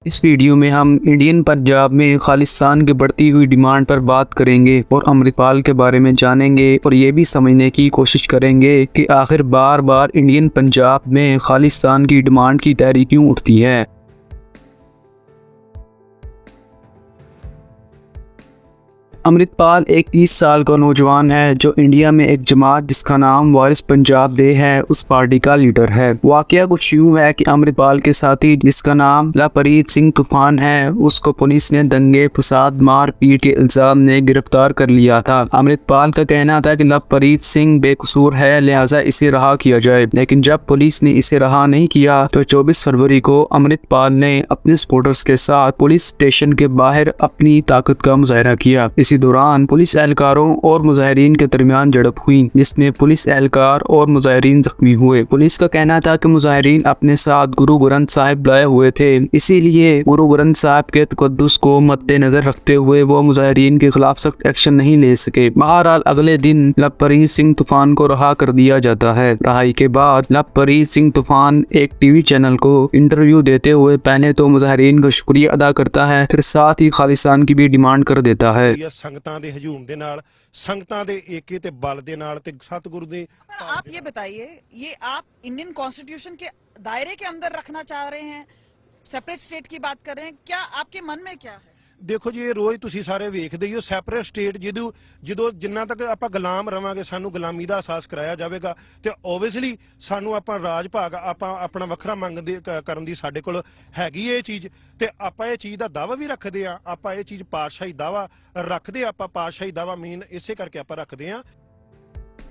اس video میں ہم Indian Punjab میں خالصتان کی بڑھتی ہوئی ڈیمانڈ پر بات کریں گے اور امرت پال کے بارے میں جانیں گے اور یہ بھی سمجھنے کی کوشش کریں گے کہ آخر بار بار انڈین پنجاب میں خالصتان کی ڈیمانڈ کی تحریک کیوں اٹھتی ہے۔ امرت پال ایک 30 سال کا نوجوان ہے جو انڈیا میں ایک جماعت جس کا نام وارث پنجاب دے ہے اس پارٹی کا لیڈر ہے۔ واقعہ کچھ یوں ہے کہ امرت پال کے ساتھی جس کا نام لوپریت سنگھ طوفان ہے اس کو پولیس نے دنگے فساد مار پیٹ کے الزام نے گرفتار کر لیا تھا۔ امرت پال کا کہنا تھا کہ لوپریت سنگھ بے قصور ہے لہٰذا اسے رہا کیا جائے، لیکن جب پولیس نے اسے رہا نہیں کیا تو 24 فروری کو امرت پال نے اپنے سپورٹرز کے ساتھ پولیس اسٹیشن کے باہر اپنی طاقت کا مظاہرہ کیا۔ اسی دوران پولیس اہلکاروں اور مظاہرین کے درمیان جھڑپ ہوئی جس میں پولیس اہلکار اور مظاہرین زخمی ہوئے۔ پولیس کا کہنا تھا کہ مظاہرین اپنے ساتھ گرو گرنتھ صاحب لائے ہوئے تھے، اسی لیے گرو گرنتھ صاحب کے تقدس کو مد نظر رکھتے ہوئے وہ مظاہرین کے خلاف سخت ایکشن نہیں لے سکے۔ بہرحال اگلے دن لوپریت سنگھ طوفان کو رہا کر دیا جاتا ہے۔ رہائی کے بعد لوپریت سنگھ طوفان ایک ٹی وی چینل کو انٹرویو دیتے ہوئے پہلے تو مظاہرین کا شکریہ ادا کرتا ہے، پھر ساتھ ہی خالصتان کی بھی ڈیمانڈ کر دیتا ہے۔ ਸੰਗਤਾਂ ਦੇ ਹਜੂਮ ਦੇ ਨਾਲ ਸੰਗਤਾਂ ਦੇ ਏਕੇ ਤੇ ਬਲ ਦੇ ਨਾਲ ਤੇ ਸਤਿਗੁਰੂ ਦੇ। आप ये बताइए, ये आप इंडियन कॉन्स्टिट्यूशन के दायरे के अंदर रखना चाह रहे हैं, सेपरेट स्टेट की बात कर रहे हैं, क्या आपके मन में क्या है? ਦੇਖੋ ਜੀ ਇਹ ਰੋਜ਼ ਤੁਸੀਂ ਸਾਰੇ ਵੇਖਦੇ ਹੀ ਹੋ ਸੈਪਰੇਟ ਸਟੇਟ ਜਦੋਂ ਜਿੰਨਾ ਤੱਕ ਆਪਾਂ ਗੁਲਾਮ ਰਵਾਂਗੇ ਸਾਨੂੰ ਗੁਲਾਮੀ ਦਾ ਅਹਿਸਾਸ ਕਰਾਇਆ ਜਾਵੇਗਾ ਤੇ ਓਬਵੀਅਸਲੀ ਸਾਨੂੰ ਆਪਾਂ ਰਾਜ ਭਾਗ ਆਪਾਂ ਆਪਣਾ ਵੱਖਰਾ ਮੰਗਦੇ ਕਰਨ ਦੀ ਸਾਡੇ ਕੋਲ ਹੈਗੀ ਇਹ ਚੀਜ਼ ਤੇ ਆਪਾਂ ਇਹ ਚੀਜ਼ ਦਾ ਦਾਅਵਾ ਵੀ ਰੱਖਦੇ ਆ। ਆਪਾਂ ਇਹ ਚੀਜ਼ ਪਾਤਸ਼ਾਹੀ ਦਾਅਵਾ ਰੱਖਦੇ ਆਪਾਂ ਪਾਤਸ਼ਾਹੀ ਦਾਅਵਾ ਮੇਨ ਇਸੇ ਕਰਕੇ ਆਪਾਂ ਰੱਖਦੇ ਆ।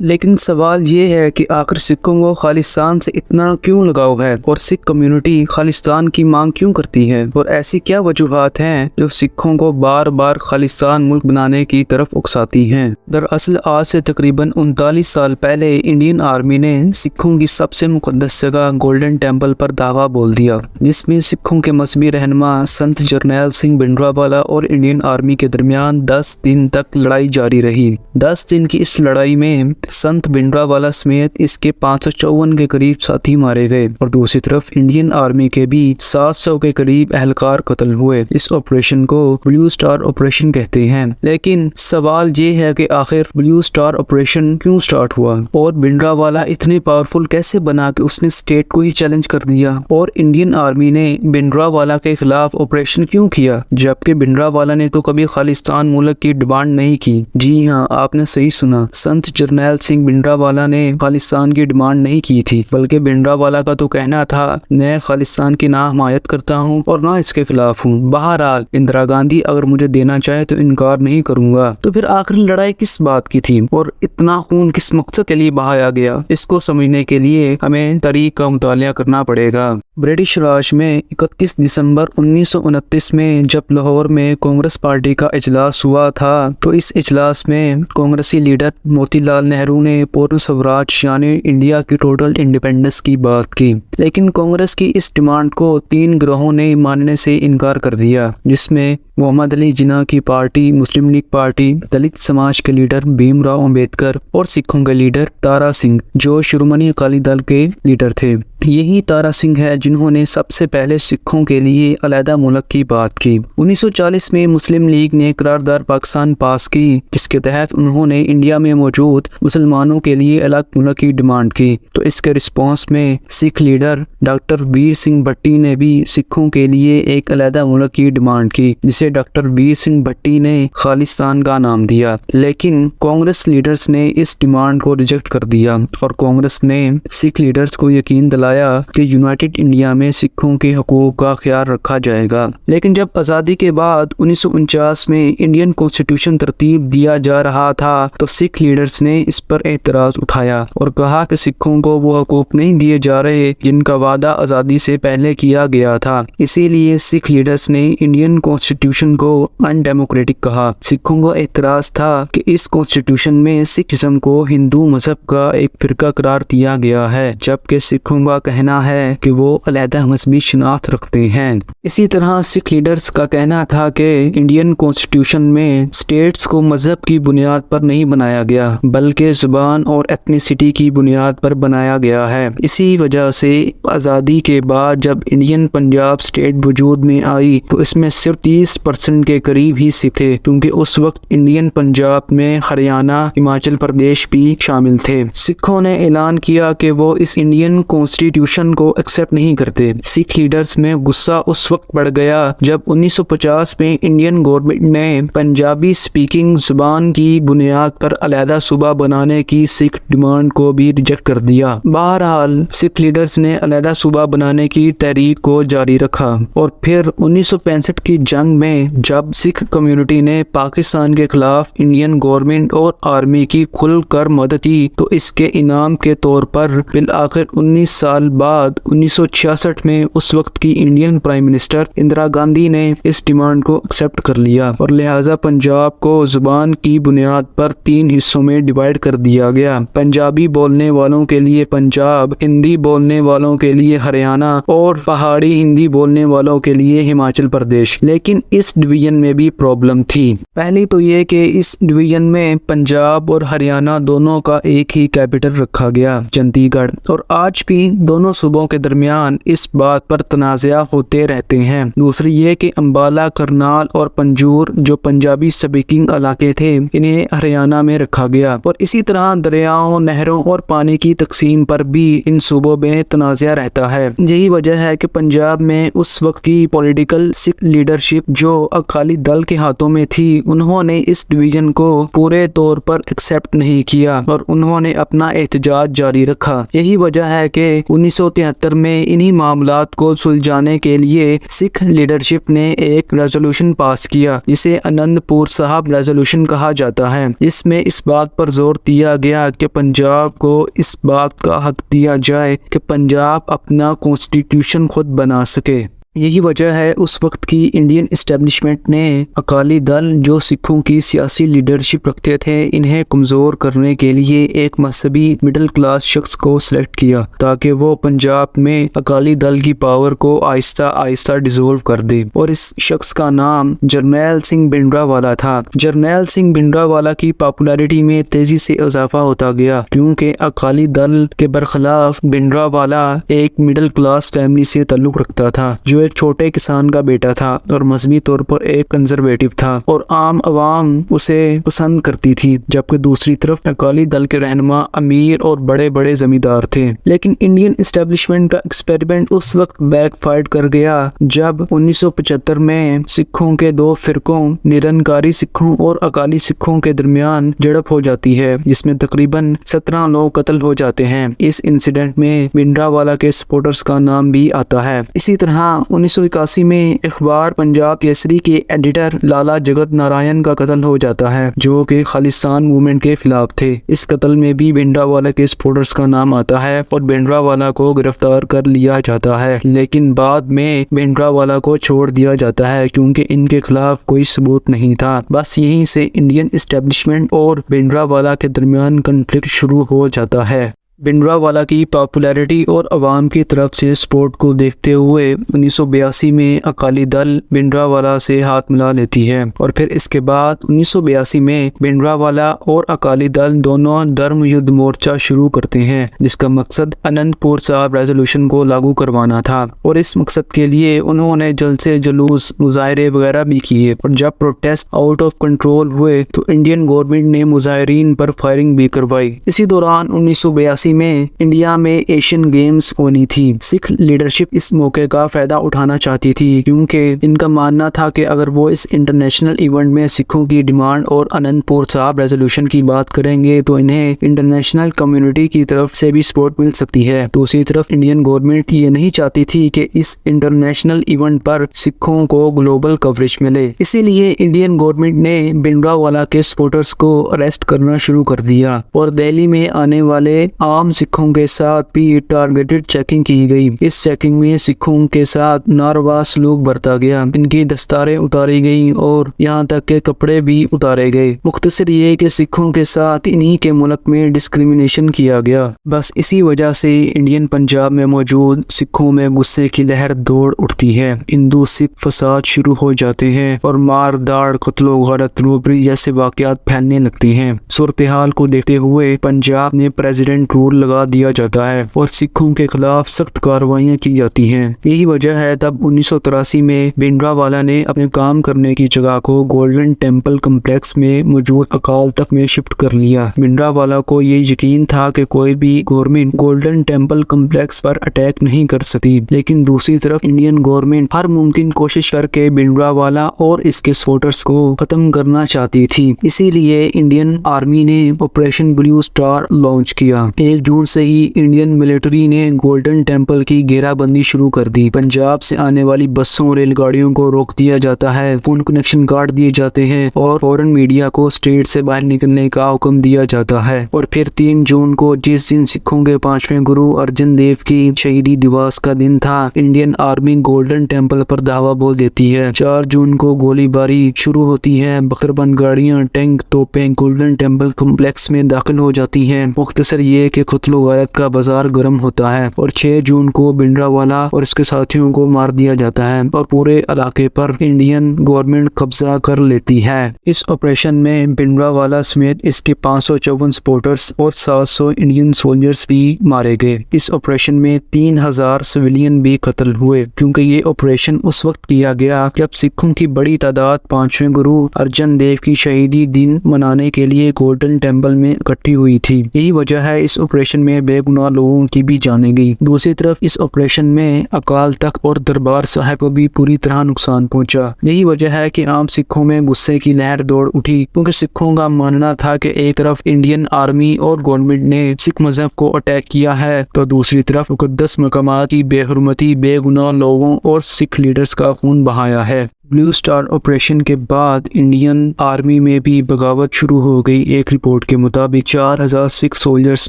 لیکن سوال یہ ہے کہ آخر سکھوں کو خالصتان سے اتنا کیوں لگاؤ ہے اور سکھ کمیونٹی خالصتان کی مانگ کیوں کرتی ہے، اور ایسی کیا وجوہات ہیں جو سکھوں کو بار بار خالصتان ملک بنانے کی طرف اکساتی ہیں۔ دراصل آج سے تقریباً 39 سال پہلے انڈین آرمی نے سکھوں کی سب سے مقدس جگہ گولڈن ٹیمپل پر دعویٰ بول دیا، جس میں سکھوں کے مذہبی رہنما سنت جرنیل سنگھ بھنڈراوالا اور انڈین آرمی کے درمیان 10 دن تک لڑائی جاری رہی۔ 10 دن کی اس لڑائی میں سنت بھنڈراوالا سمیت اس کے 554 کے قریب ساتھی مارے گئے اور دوسری طرف انڈین آرمی کے بھی 700 کے قریب اہلکار قتل ہوئے۔ اس آپریشن کو بلیو سٹار آپریشن کہتے ہیں۔ لیکن سوال یہ ہے کہ آخر بلیو سٹار آپریشن کیوں سٹارٹ ہوا اور بھنڈراوالا اتنے پاورفل کیسے بنا کہ اس نے اسٹیٹ کو ہی چیلنج کر دیا، اور انڈین آرمی نے بھنڈراوالا کے خلاف آپریشن کیوں کیا جبکہ بھنڈراوالا نے تو کبھی خالصتان ملک کی ڈیمانڈ نہیں کی۔ جی ہاں، آپ نے صحیح سنا، سنت جرنیل سنگھ بھنڈراوالا نے خالصتان کی ڈیمانڈ نہیں کی تھی، بلکہ بھنڈراوالا کا تو کہنا تھا میں خالصتان کی نہ حمایت کرتا ہوں اور نہ اس کے خلاف ہوں۔ بہرحال اندرا گاندھی اگر مجھے دینا چاہے تو انکار نہیں کروں گا۔ تو پھر آخر لڑائی کس بات کی تھی اور اتنا خون کس مقصد کے لیے بہایا گیا، اس کو سمجھنے کے لیے ہمیں تاریخ کا مطالعہ کرنا پڑے گا۔ برٹش راج میں 31 دسمبر 1929 میں جب لاہور میں کانگریس پارٹی کا اجلاس ہوا تھا تو اس اجلاس میں کانگریسی لیڈر موتی لال نہرو نے پورن سوراج یعنی انڈیا کی ٹوٹل انڈیپینڈنس کی بات کی، لیکن کانگریس کی اس ڈیمانڈ کو 3 گروہوں نے ماننے سے انکار کر دیا، جس میں محمد علی جناح کی پارٹی، مسلم لیگ پارٹی، دلت سماج کے لیڈر بھیم راؤ امبیڈکر اور سکھوں کے لیڈر تارا سنگھ جو شرومنی اکالی دل کے لیڈر تھے۔ یہی تارا سنگھ ہے جنہوں نے سب سے پہلے سکھوں کے لیے علیحدہ ملک کی بات کی۔ 1940 میں مسلم لیگ نے قرارداد پاکستان پاس کی جس کے تحت انہوں نے انڈیا میں موجود مسلمانوں کے لیے الگ ملک کی ڈیمانڈ کی، تو اس کے رسپانس میں سکھ لیڈر ڈاکٹر ویر سنگھ بھٹی نے بھی سکھوں کے لیے ایک علیحدہ ملک کی ڈیمانڈ کی جسے ڈاکٹر ویر سنگھ بھٹی نے خالصتان کا نام دیا، لیکن کانگریس لیڈرز نے اس ڈیمانڈ کو ریجیکٹ کر دیا اور کانگریس نے سکھ لیڈرز کو یقین دلایا کہ یونائٹڈ انڈیا میں سکھوں کے حقوق کا خیال رکھا جائے گا۔ لیکن جب آزادی کے بعد 1949 میں انڈین کانسٹیٹیوشن ترتیب دیا جا رہا تھا تو سکھ لیڈرز نے اس پر اعتراض اٹھایا اور کہا کہ سکھوں کو وہ حقوق نہیں دیے جا رہے جن کا وعدہ آزادی سے پہلے کیا گیا تھا۔ اسی لیے سکھ لیڈرز نے انڈین کانسٹیٹیوشن कॉन्स्टिट्यूशन को अनडेमोक्रेटिक कहा। सिखों को एतराज था कि इस कॉन्स्टिट्यूशन में सिखिज्म को हिंदू मजहब का एक फिरका करार दिया गया है, जबकि सिखों का कहना है कि वो अलहदा मजहबी शनाख्त रखते हैं। इसी तरह सिख लीडर्स का कहना था कि इंडियन कॉन्स्टिट्यूशन में स्टेट्स को मजहब की बुनियाद पर नहीं बनाया गया, बल्कि जुबान और एथनिसिटी की बुनियाद पर बनाया गया है। इसी वजह से आज़ादी के बाद जब इंडियन पंजाब स्टेट वजूद में आई तो इसमें सिर्फ 30% के करीब ही सिख थे, क्योंकि उस वक्त इंडियन पंजाब में हरियाणा, हिमाचल प्रदेश भी शामिल थे। सिखों ने ऐलान किया कि वो इस इंडियन कॉन्स्टिट्यूशन को एक्सेप्ट नहीं करते। सिख लीडर्स में गुस्सा उस वक्त बढ़ गया जब 1950 में इंडियन गवर्नमेंट ने पंजाबी स्पीकिंग जुबान की बुनियाद पर अलहदा सूबा बनाने की सिख डिमांड को भी रिजेक्ट कर दिया। बहरहाल सिख लीडर्स ने अलहदा सूबा बनाने की तहरीक को जारी रखा और फिर 1965 की जंग में जब सिख कम्युनिटी ने पाकिस्तान के खिलाफ इंडियन गवर्नमेंट और आर्मी की खुलकर मदद की तो इसके इनाम के तौर पर बिल आखिर 19 साल बाद 1966 में उस वक्त की Indian prime minister Indira Gandhi ने इस डिमांड को एक्सेप्ट कर लिया और लिहाजा पंजाब को जुबान की बुनियाद पर 3 हिस्सों में डिवाइड कर दिया गया। पंजाबी बोलने वालों के लिए पंजाब, हिंदी बोलने वालों के लिए हरियाणा और पहाड़ी हिंदी बोलने वालों के लिए हिमाचल प्रदेश। लेकिन इस डिवीजन में भी प्रॉब्लम थी। पहली तो ये कि इस डिवीजन में पंजाब और हरियाणा दोनों का एक ही कैपिटल रखा गया, चंडीगढ़, और आज भी दोनों सूबों के दरमियान इस बात पर तनाज़ा होते रहते हैं। दूसरी ये कि अम्बाला, करनाल और पंजूर जो पंजाबी स्पीकिंग इलाके थे इन्हें हरियाणा में रखा गया और इसी तरह दरियाओं, नहरों और पानी की तकसीम पर भी इन सूबों में तनाज़ा रहता है। यही वजह है कि पंजाब में उस वक्त की पॉलिटिकल सिख लीडरशिप जो अकाली दल के हाथों में थी उन्होंने इस डिवीजन को पूरे तौर पर एक्सेप्ट नहीं किया और उन्होंने अपना एहतजाज जारी रखा। यही वजह है कि 1973 में इन्हीं मामलात को सुलझाने के लिए सिख लीडरशिप ने एक रेजोल्यूशन पास किया जिसे आनंदपुर साहब रेजोल्यूशन कहा जाता है, जिसमें इस बात पर जोर दिया गया कि पंजाब को इस बात का हक दिया जाए कि पंजाब अपना कॉन्स्टिट्यूशन खुद बना सके। यही वजह है उस वक्त की इंडियन इस्टेब्लिशमेंट ने अकाली दल जो सिखों की सियासी लीडरशिप रखते थे इन्हें कमज़ोर करने के लिए एक मजहबी मिडिल क्लास शख्स को सिलेक्ट किया ताकि वो पंजाब में अकाली दल की पावर को आहिस्ता आहिस्ता डिसॉल्व कर दे और इस शख्स का नाम जरनैल सिंह भिंडरावाला था। जरनैल सिंह भिंडरावाला की पॉपुलैरिटी में तेजी से इजाफा होता गया क्योंकि अकाली दल के बरखिलाफ भिंडरावाला एक मिडिल क्लास फैमिली से ताल्लुक रखता था जो एक छोटे किसान का बेटा था और मजहबी तौर पर एक कंजर्वेटिव था और आम आवाम उसे पसंद करती थी, जबकि दूसरी तरफ अकाली दल के रहनुमा अमीर और बड़े बड़े जमींदार थे। लेकिन इंडियन एस्टेब्लिशमेंट का एक्सपेरिमेंट उस वक्त बैकफायर कर गया जब 1975 में सिखों के 2 फिरकों निरंकारी सिखों और अकाली सिखों के दरमियान झड़प हो जाती है जिसमें तकरीबन 17 लोग कत्ल हो जाते हैं। इस इंसिडेंट में भिंडरावाला के सपोर्टर्स का नाम भी आता है। इसी तरह 1981 में अखबार पंजाब केसरी के एडिटर लाला जगत नारायण का कत्ल हो जाता है जो कि खालिस्तान मूवमेंट के खिलाफ थे। इस कत्ल में भी भिंडरावाला के सपोर्टर्स का नाम आता है और भिंडरावाला को गिरफ्तार कर लिया जाता है, लेकिन बाद में भिंडरावाला को छोड़ दिया जाता है क्योंकि इनके खिलाफ कोई सबूत नहीं था। बस यहीं से इंडियन एस्टेब्लिशमेंट और भिंडरावाला के दरमियान कॉन्फ्लिक्ट शुरू हो जाता है। भिंडरावाला की पॉपुलैरिटी और अवाम की तरफ से सपोर्ट को देखते हुए 1982 में अकाली दल भिंडरावाला से हाथ मिला लेती है और फिर इसके बाद 1982 में भिंडरावाला और अकाली दल दोनों धर्म युद्ध मोर्चा शुरू करते हैं जिसका मकसद आनंदपुर साहब रेजोल्यूशन को लागू करवाना था और इस मकसद के लिए उन्होंने जलसे, जुलूस, मुजाहरे वगैरह भी किए और जब प्रोटेस्ट आउट ऑफ कंट्रोल हुए तो इंडियन गवर्नमेंट ने मुजाहरीन पर फायरिंग भी करवाई। इसी दौरान 1982 में इंडिया में एशियन गेम्स होनी थी। सिख लीडरशिप इस मौके का फायदा उठाना चाहती थी क्योंकि इनका मानना था कि अगर वो इस इंटरनेशनल इवेंट में सिखों की डिमांड और आनंदपुर साहब रेजोल्यूशन की बात करेंगे तो इन्हें इंटरनेशनल कम्युनिटी की तरफ से भी सपोर्ट मिल सकती है। दूसरी तरफ इंडियन गवर्नमेंट ये नहीं चाहती थी कि इस इंटरनेशनल इवेंट पर सिखों को ग्लोबल कवरेज मिले, इसीलिए इंडियन गवर्नमेंट ने भिंडरावाला के सपोर्टर्स को अरेस्ट करना शुरू कर दिया और दिल्ली में आने वाले आम आम सिखों के साथ भी टारगेटेड चेकिंग की गई। इस चेकिंग में सिखों के साथ नारवा सलूक बरता गया, इनकी दस्तारें उतारी गई और यहाँ तक के कपड़े भी उतारे गए। मुख्तसर ये कि सिखों के साथ इन्हीं के मुल्क में डिस्क्रिमिनेशन किया गया। बस इसी वजह से इंडियन पंजाब में मौजूद सिखों में गुस्से की लहर दौड़ उठती है। हिंदू सिख फसाद शुरू हो जाते हैं और मार दाड़, कत्लो गारत, रोबरी जैसे वाकयात फैलने लगते हैं। सूरत हाल को देखते हुए पंजाब में प्रेसिडेंट रूल लगा दिया जाता है और सिखों के खिलाफ सख्त कार्रवाइयाँ की जाती हैं। यही वजह है तब 1983 में भिंडरावाला ने अपने काम करने की जगह को गोल्डन टेम्पल कम्प्लेक्स में मौजूद अकाल तख्त में शिफ्ट कर लिया। भिंडरावाला को ये यकीन था कि कोई भी गवर्नमेंट गोल्डन टेम्पल कम्प्लेक्स पर अटैक नहीं कर सकती, लेकिन दूसरी तरफ इंडियन गवर्नमेंट हर मुमकिन कोशिश करके भिंडरावाला और इसके सपोर्टर्स को खत्म करना चाहती थी। इसीलिए इंडियन आर्मी ने ऑपरेशन ब्लू स्टार लॉन्च किया। 1 जून से ही इंडियन मिलिट्री ने गोल्डन टेम्पल की घेराबंदी शुरू कर दी। पंजाब से आने वाली बसों, रेलगाड़ियों को रोक दिया जाता है, फोन कनेक्शन काट दिए जाते हैं और फॉरेन मीडिया को स्टेट से बाहर निकलने का हुक्म दिया जाता है। और फिर 3 जून को, जिस दिन सिखों के 5वें गुरु अर्जन देव की शहीदी दिवस का दिन था, इंडियन आर्मी गोल्डन टेम्पल पर धावा बोल देती है। 4 जून को गोलीबारी शुरू होती है। बकरबंद गाड़ियां, टैंक, तोपें गोल्डन टेम्पल कम्प्लेक्स में दाखिल हो जाती हैं। मुख्तसर ये कि कत्लो गारत का बाजार गर्म होता है और 6 जून को भिंडरावाला और इसके साथियों को मार दिया जाता है और पूरे इलाके पर इंडियन गवर्नमेंट कब्जा कर लेती है। इस ऑपरेशन में भिंडरावाला समेत इसके 554 सपोर्टर्स और 700 इंडियन सोल्जर्स भी मारे गए। इस ऑपरेशन में 3000 सिविलियन भी कत्ल हुए, क्योंकि ये ऑपरेशन उस वक्त किया गया जब सिखों की बड़ी तादाद 5वें गुरु अर्जन देव की शहीदी दिन मनाने के लिए गोल्डन टेम्पल में इकट्ठी हुई थी। यही वजह है इस ऑपरेशन में बेगुनाह लोगों की भी जाने गई। दूसरी तरफ इस ऑपरेशन में अकाल तख्त और दरबार साहिब को भी पूरी तरह नुकसान पहुंचा। यही वजह है कि आम सिखों में गुस्से की लहर दौड़ उठी, क्योंकि सिखों का मानना था कि एक तरफ इंडियन आर्मी और गवर्नमेंट ने सिख मजहब को अटैक किया है, तो दूसरी तरफ मुकद्दस मकामात की बेहुरमती, बेगुनाह लोगों और सिख लीडर्स का खून बहाया है। ब्लू स्टार ऑपरेशन के बाद इंडियन आर्मी में भी बगावत शुरू हो गई। एक रिपोर्ट के मुताबिक 4000 सिख सोल्जर्स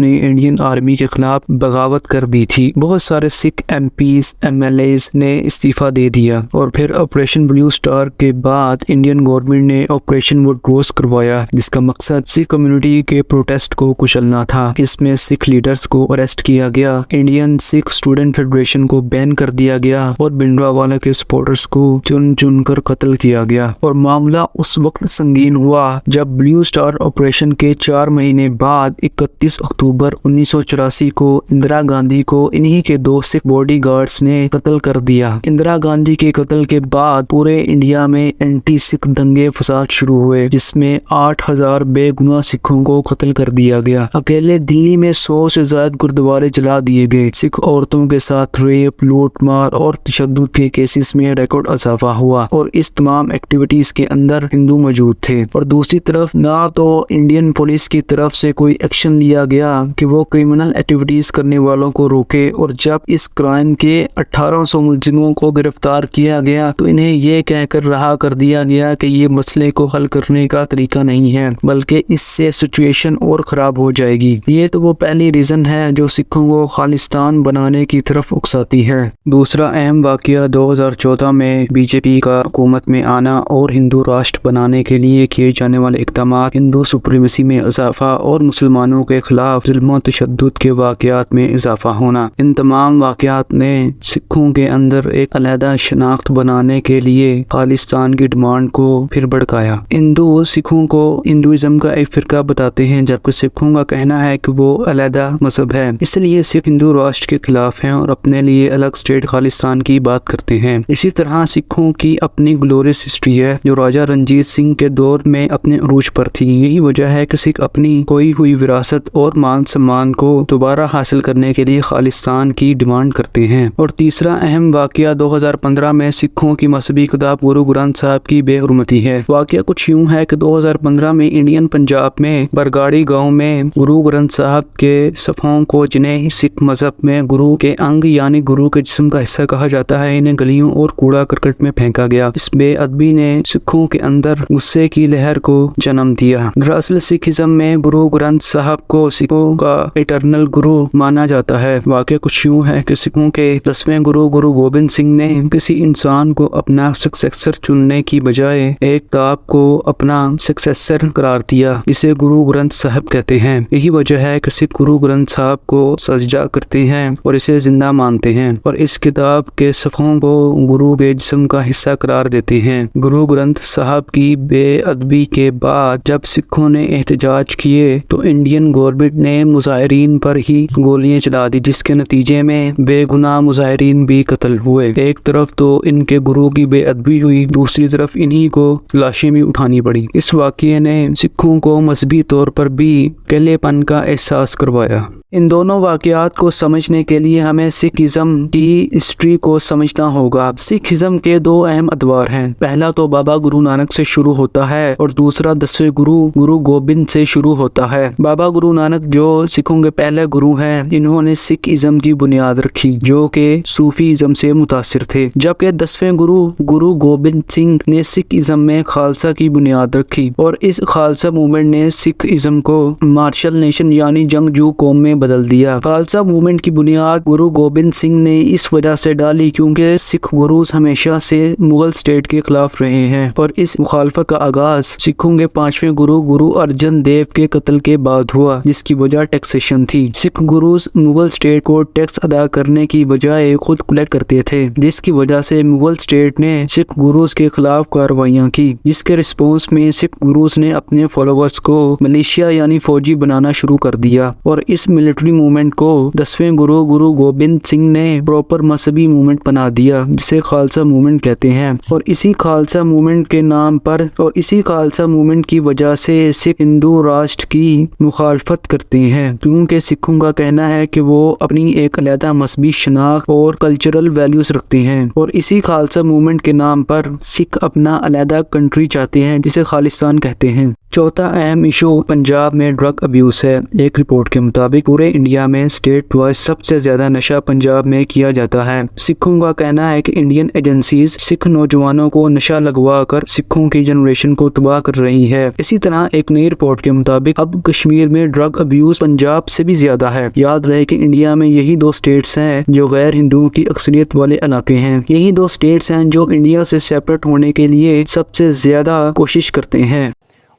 ने इंडियन आर्मी के खिलाफ बगावत कर दी थी। बहुत सारे सिख MPs, MLAs ने इस्तीफा दे दिया और फिर ऑपरेशन ब्लू स्टार के बाद इंडियन गवर्नमेंट ने ऑपरेशन वुडरोज करवाया, जिसका मकसद सिख कम्युनिटी के प्रोटेस्ट को कुचलना था। इसमें सिख लीडर्स को अरेस्ट किया गया, इंडियन सिख स्टूडेंट फेडरेशन को बैन कर दिया गया और भिंडरावाला के सपोर्टर्स को चुन चुन कर कत्ल किया गया। और मामला उस वक्त संगीन हुआ जब ब्लू स्टार ऑपरेशन के 4 महीने बाद 31 अक्टूबर 1984 को इंदिरा गांधी को इन्हीं के 2 सिख बॉडीगार्ड्स ने कत्ल कर दिया। इंदिरा गांधी के कत्ल के बाद पूरे इंडिया में एंटी सिख दंगे फसाद शुरू हुए, जिसमें 8000 बेगुनाह सिखों को कत्ल कर दिया गया। अकेले दिल्ली में 100 से ज्यादा गुरुद्वारे जला दिए गए। सिख औरतों के साथ रेप, लूट मार और तशद्दुद के केसेस में रिकॉर्ड इजाफा हुआ और इस तमाम एक्टिविटीज के अंदर हिंदू मौजूद थे। और दूसरी तरफ ना तो इंडियन पुलिस की तरफ से कोई एक्शन लिया गया कि वो क्रिमिनल एक्टिविटीज करने वालों को रोके, और जब इस क्राइम के 1800 मुलजिमों को गिरफ्तार किया गया तो इन्हें ये कहकर रहा कर दिया गया कि ये मसले को हल करने का तरीका नहीं है, बल्कि इससे सिचुएशन और खराब हो जाएगी। ये तो वो पहली रीजन है जो सिखों को खालिस्तान बनाने की तरफ उकसाती है। दूसरा अहम वाकया 2014 में बीजेपी का हुकूमत में आना और हिंदू राष्ट्र बनाने के लिए किए जाने वाले इक़दाम, हिंदू सुप्रीमेसी में इजाफा और मुसलमानों के खिलाफ जुल्म और तशद्दुद के वाकयात में इजाफा होना। इन तमाम वाकयात ने सिखों के अंदर एक अलहदा शनाख्त बनाने के लिए खालिस्तान की डिमांड को फिर भड़काया। हिंदू सिखों को हिंदुइज्म का एक फिरका बताते हैं, जबकि सिखों का कहना है कि वो अलहदा मजहब है, इसलिए सिख हिंदू राष्ट्र के खिलाफ हैं और अपने लिए अलग स्टेट खालिस्तान की बात करते हैं। इसी तरह सिखों की अपनी ग्लोरियस हिस्ट्री है जो राजा रंजीत सिंह के दौर में अपने अरूज पर थी। यही वजह है कि सिख अपनी खोई हुई विरासत और मान सम्मान को दोबारा हासिल करने के लिए खालिस्तान की डिमांड करते हैं। और तीसरा अहम वाकया 2015 में सिखों की मजहबी किताब गुरु ग्रंथ साहब की बेहुरमती है। वाकया कुछ यूं है कि 2015 में इंडियन पंजाब में बरगाड़ी गाँव में गुरु ग्रंथ साहब के सफ़ों को, जिन्हें सिख मजहब में गुरु के अंग यानी गुरु के जिस्म का हिस्सा कहा जाता है, इन्हें गलियों और कूड़ा करकट में फेंका गया। دیا۔ اس بے ادبی نے سکھوں کے اندر غصے کی لہر کو جنم دیا۔ دراصل سکھ ازم میں گرو گرنتھ صاحب کو سکھوں کا اٹرنل گرو مانا جاتا ہے۔ واقعہ کچھ یوں ہے کہ سکھوں کے 10ویں گرو گرو گوبند سنگھ نے کسی انسان کو اپنا سکسیسر چننے کی بجائے ایک کتاب کو اپنا سکسیسر قرار دیا، جسے گرو گرنتھ صاحب کہتے ہیں۔ یہی وجہ ہے کہ سکھ گرو گرنتھ صاحب کو سجدہ کرتے ہیں اور اسے زندہ مانتے ہیں، اور اس کتاب کے صفحوں کو گرو کے جسم کا حصہ قرار دیتے ہیں۔ گرو گرنتھ صاحب کی بے ادبی کے بعد جب سکھوں نے احتجاج کیے تو انڈین گورنمنٹ نے مظاہرین پر ہی گولیاں چلا دی، جس کے نتیجے میں بے گناہ مظاہرین بھی قتل ہوئے۔ ایک طرف تو ان کے گرو کی بے ادبی ہوئی، دوسری طرف انہی کو لاشیں بھی اٹھانی پڑی۔ اس واقعے نے سکھوں کو مذہبی طور پر بھی اکیلے پن کا احساس کروایا۔ ان دونوں واقعات کو سمجھنے کے لیے ہمیں سکھ ازم کی ہسٹری کو سمجھنا ہوگا۔ سکھ ازم کے دو اہم ادوار ہیں۔ پہلا تو بابا گرو نانک سے شروع ہوتا ہے اور دوسرا 10ویں گرو گرو گوبند سے شروع ہوتا ہے۔ بابا گرو نانک جو سکھوں کے پہلے گرو ہیں، انہوں نے سکھ ازم کی بنیاد رکھی جو کہ صوفی ازم سے متاثر تھے، جبکہ 10ویں گرو گرو گوبند سنگھ نے سکھ ازم میں خالصہ کی بنیاد رکھی، اور اس خالصہ موومنٹ نے سکھ ازم کو مارشل نیشن یعنی جنگجو قوم میں بدل دیا۔ خالصہ موومنٹ کی بنیاد گرو گوبند سنگھ نے اس وجہ سے ڈالی کیونکہ سکھ گروز ہمیشہ سے مغل اسٹیٹ کے خلاف رہے ہیں، اور اس مخالفت کا آغاز سکھوں کے 5ویں گرو گرو ارجن دیو کے قتل کے بعد ہوا، جس کی وجہ ٹیکسیشن تھی۔ سکھ گروز مغل اسٹیٹ کو ٹیکس ادا کرنے کی بجائے خود کلیکٹ کرتے تھے، جس کی وجہ سے مغل اسٹیٹ نے سکھ گروز کے خلاف کارروائیاں کی، جس کے رسپانس میں سکھ گروز نے اپنے فالوورز کو ملیشیا یعنی فوجی بنانا شروع کر دیا، اور اس ملٹری موومنٹ کو 10ویں گرو گرو گوبند سنگھ نے پراپر مذہبی موومنٹ بنا دیا، جسے خالصہ موومنٹ کہتے ہیں۔ اور اسی خالصہ موومنٹ کے نام پر اور اسی خالصہ موومنٹ کی وجہ سے سکھ ہندو راشٹر کی مخالفت کرتے ہیں، کیونکہ سکھوں کا کہنا ہے کہ وہ اپنی ایک علیحدہ مذہبی شناخت اور کلچرل ویلیوز رکھتے ہیں، اور اسی خالصہ موومنٹ کے نام پر سکھ اپنا علیحدہ کنٹری چاہتے ہیں جسے خالستان کہتے ہیں۔ چوتھا اہم ایشو پنجاب میں ڈرگ ابیوز ہے۔ ایک رپورٹ کے مطابق پورے انڈیا میں اسٹیٹ وائز سب سے زیادہ نشہ پنجاب میں کیا جاتا ہے۔ سکھوں کا کہنا ہے کہ انڈین ایجنسیز سکھ نوجوانوں کو نشہ لگوا کر سکھوں کی جنریشن کو تباہ کر رہی ہے۔ اسی طرح ایک نئی رپورٹ کے مطابق اب کشمیر میں ڈرگ ابیوز پنجاب سے بھی زیادہ ہے۔ یاد رہے کہ انڈیا میں یہی دو اسٹیٹس ہیں جو غیر ہندوؤں کی اکثریت والے علاقے ہیں، یہی دو اسٹیٹس ہیں جو انڈیا سے سیپریٹ ہونے کے لیے سب سے زیادہ کوشش کرتے ہیں۔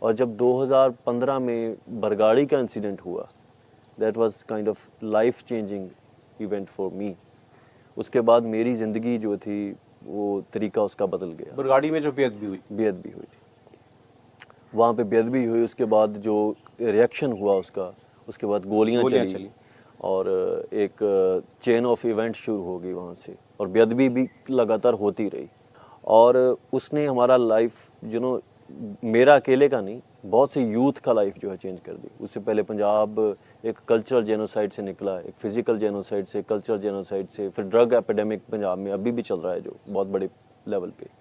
اور جب 2015 میں برگاڑی کا انسیڈنٹ ہوا، that was kind of life changing event for me. اس کے بعد میری زندگی جو تھی وہ طریقہ اس کا بدل گیا۔ برگاڑی میں جو بے ادبی ہوئی تھی، وہاں پہ بے ادبی ہوئی، اس کے بعد جو ریئیکشن ہوا اس کے بعد گولیاں چلی اور ایک چین آف ایونٹ شروع ہو گئی وہاں سے، اور بے ادبی بھی لگاتار ہوتی رہی، اور اس نے ہمارا لائف میرا اکیلے کا نہیں، بہت سے یوتھ کا لائف جو ہے چینج کر دی۔ اس سے پہلے پنجاب ایک کلچرل جینوسائڈ سے نکلا، ایک فزیکل جینوسائڈ سے، کلچرل جینوسائڈ سے، پھر ڈرگ ایپیڈیمک پنجاب میں ابھی بھی چل رہا ہے جو بہت بڑے لیول پہ۔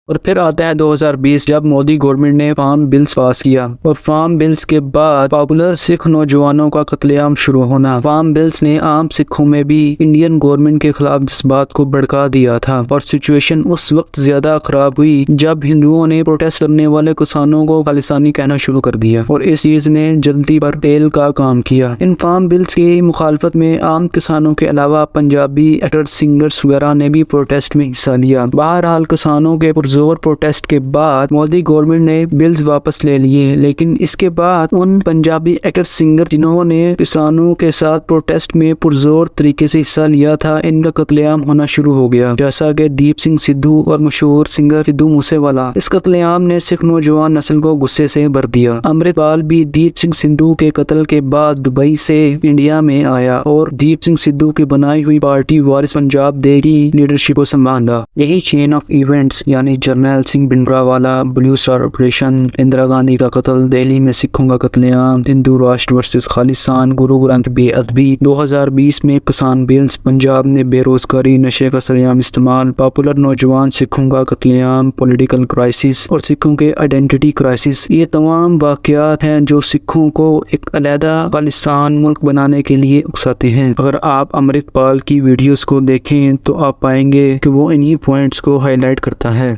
اور پھر آتا ہے 2020 جب مودی گورنمنٹ نے فارم بلز پاس کیا، اور فارم بلز کے بعد پاپولر سکھ نوجوانوں کا قتل عام شروع ہونا۔ فارم بلز نے عام سکھوں میں بھی انڈین گورنمنٹ کے خلاف جذبات کو بھڑکا دیا تھا، اور سچویشن اس وقت زیادہ خراب ہوئی جب ہندوؤں نے پروٹیسٹ کرنے والے کسانوں کو خالستانی کہنا شروع کر دیا، اور اس چیز نے جلدی پر تیل کا کام کیا۔ ان فارم بلز کی مخالفت میں عام کسانوں کے علاوہ پنجابی ایکٹر، سنگرز وغیرہ نے بھی پروٹیسٹ میں حصہ لیا۔ بہرحال کسانوں کے زور پروٹیسٹ کے بعد مودی گورنمنٹ نے بلز واپس لے لیے، لیکن اس کے بعد ان پنجابی ایکٹر سنگر جنہوں نے کسانوں کے ساتھ پروٹیسٹ میں پرزور طریقے سے حصہ لیا تھا، ان کا قتل عام ہونا شروع ہو گیا، جیسا کہ دیپ سنگھ سدھو اور مشہور سنگر سدھو موسے والا۔ اس قتل عام نے سکھ نوجوان نسل کو غصے سے بھر دیا۔ امرت پال بھی دیپ سنگھ سدھو کے قتل کے بعد دبئی سے انڈیا میں آیا اور دیپ سنگھ سدھو کی بنائی ہوئی پارٹی وارث پنجاب دے کی لیڈرشپ کو سنبھالا۔ یہی چین آف ایونٹس یعنی جرنیل سنگھ بھنڈراوالا، blue star operation, Indira Gandhi کا قتل، دہلی میں سکھوں کا قتل عام، ہندو راشٹر ورسز خالستان، گرو گرنتھ بے ادبی، 2020 میں کسان بلز، پنجاب میں بے روزگاری، نشے کا سرعام استعمال، پاپولر نوجوان سکھوں کا قتل عام، پولیٹیکل کرائسس اور سکھوں کے آئیڈینٹی کرائسس، یہ تمام واقعات ہیں جو سکھوں کو ایک علیحدہ خالستان ملک بنانے کے لیے اکساتے ہیں۔ اگر آپ امرت پال کی ویڈیوز کو دیکھیں تو آپ پائیں گے کہ وہ انہی پوائنٹس کو ہائی لائٹ کرتا ہے۔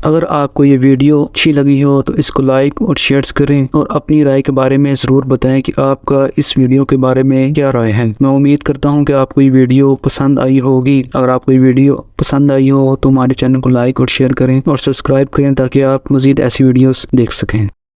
اگر آپ کو یہ ویڈیو اچھی لگی ہو تو اس کو لائک اور شیئرز کریں اور اپنی رائے کے بارے میں ضرور بتائیں کہ آپ کا اس ویڈیو کے بارے میں کیا رائے ہے۔ میں امید کرتا ہوں کہ آپ کو یہ ویڈیو پسند آئی ہوگی۔ اگر آپ کو یہ ویڈیو پسند آئی ہو تو ہمارے چینل کو لائک اور شیئر کریں اور سبسکرائب کریں تاکہ آپ مزید ایسی ویڈیوز دیکھ سکیں۔